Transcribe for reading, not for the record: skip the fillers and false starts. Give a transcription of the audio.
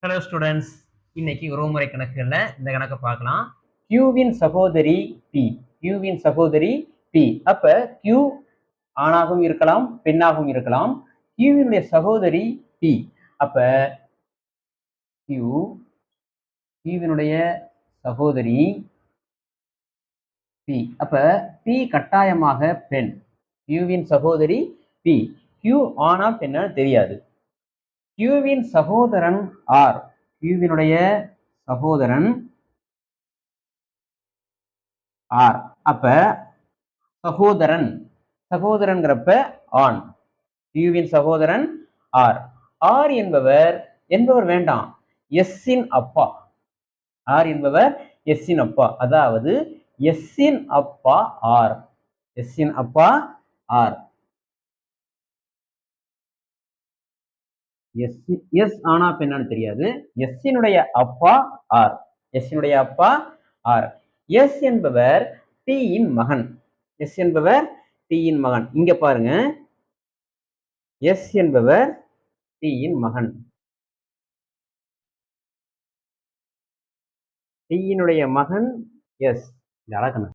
Hello students, இன்னைக்கு உறவுமுறை கணக்குகள்ல இந்த கணக்கை பார்க்கலாம். கியூவின் சகோதரி பி. கியூவின் சகோதரி பி. அப்ப கியூ ஆணாகவும் இருக்கலாம், பெண்ணாகவும் இருக்கலாம். கியூவினுடைய சகோதரி பி. அப்ப கியூவினுடைய சகோதரி பி. அப்ப பி கட்டாயமாக பெண். கியூவின் சகோதரி பி. கியூ ஆணா பெண்ணா தெரியாது. கியூவின் சகோதரன் ஆர். கியூவினுடைய சகோதரன் ஆர். அப்ப சகோதரன் சகோதரன்கிறப்ப ஆண். கியூவின் சகோதரன் ஆர். ஆர் என்பவர் வேண்டாம், எஸ்ஸின் அப்பா. ஆர் என்பவர் எஸ்ஸின் அப்பா. அதாவது எஸ்ஸின் அப்பா ஆர். எஸ்ஸின் அப்பா ஆர். எஸ் ஆனா பெண்ணான்னு தெரியாது. எஸ்ஸினுடைய அப்பா ஆர். எஸ்ஸினுடைய அப்பா ஆர். எஸ் என்பவர் டி-யின் மகன். எஸ் என்பவர் டி-யின் மகன். இங்க பாருங்க, எஸ் என்பவர் டி-யின் மகன். டி-யினுடைய மகன் எஸ். இது அழகணும்.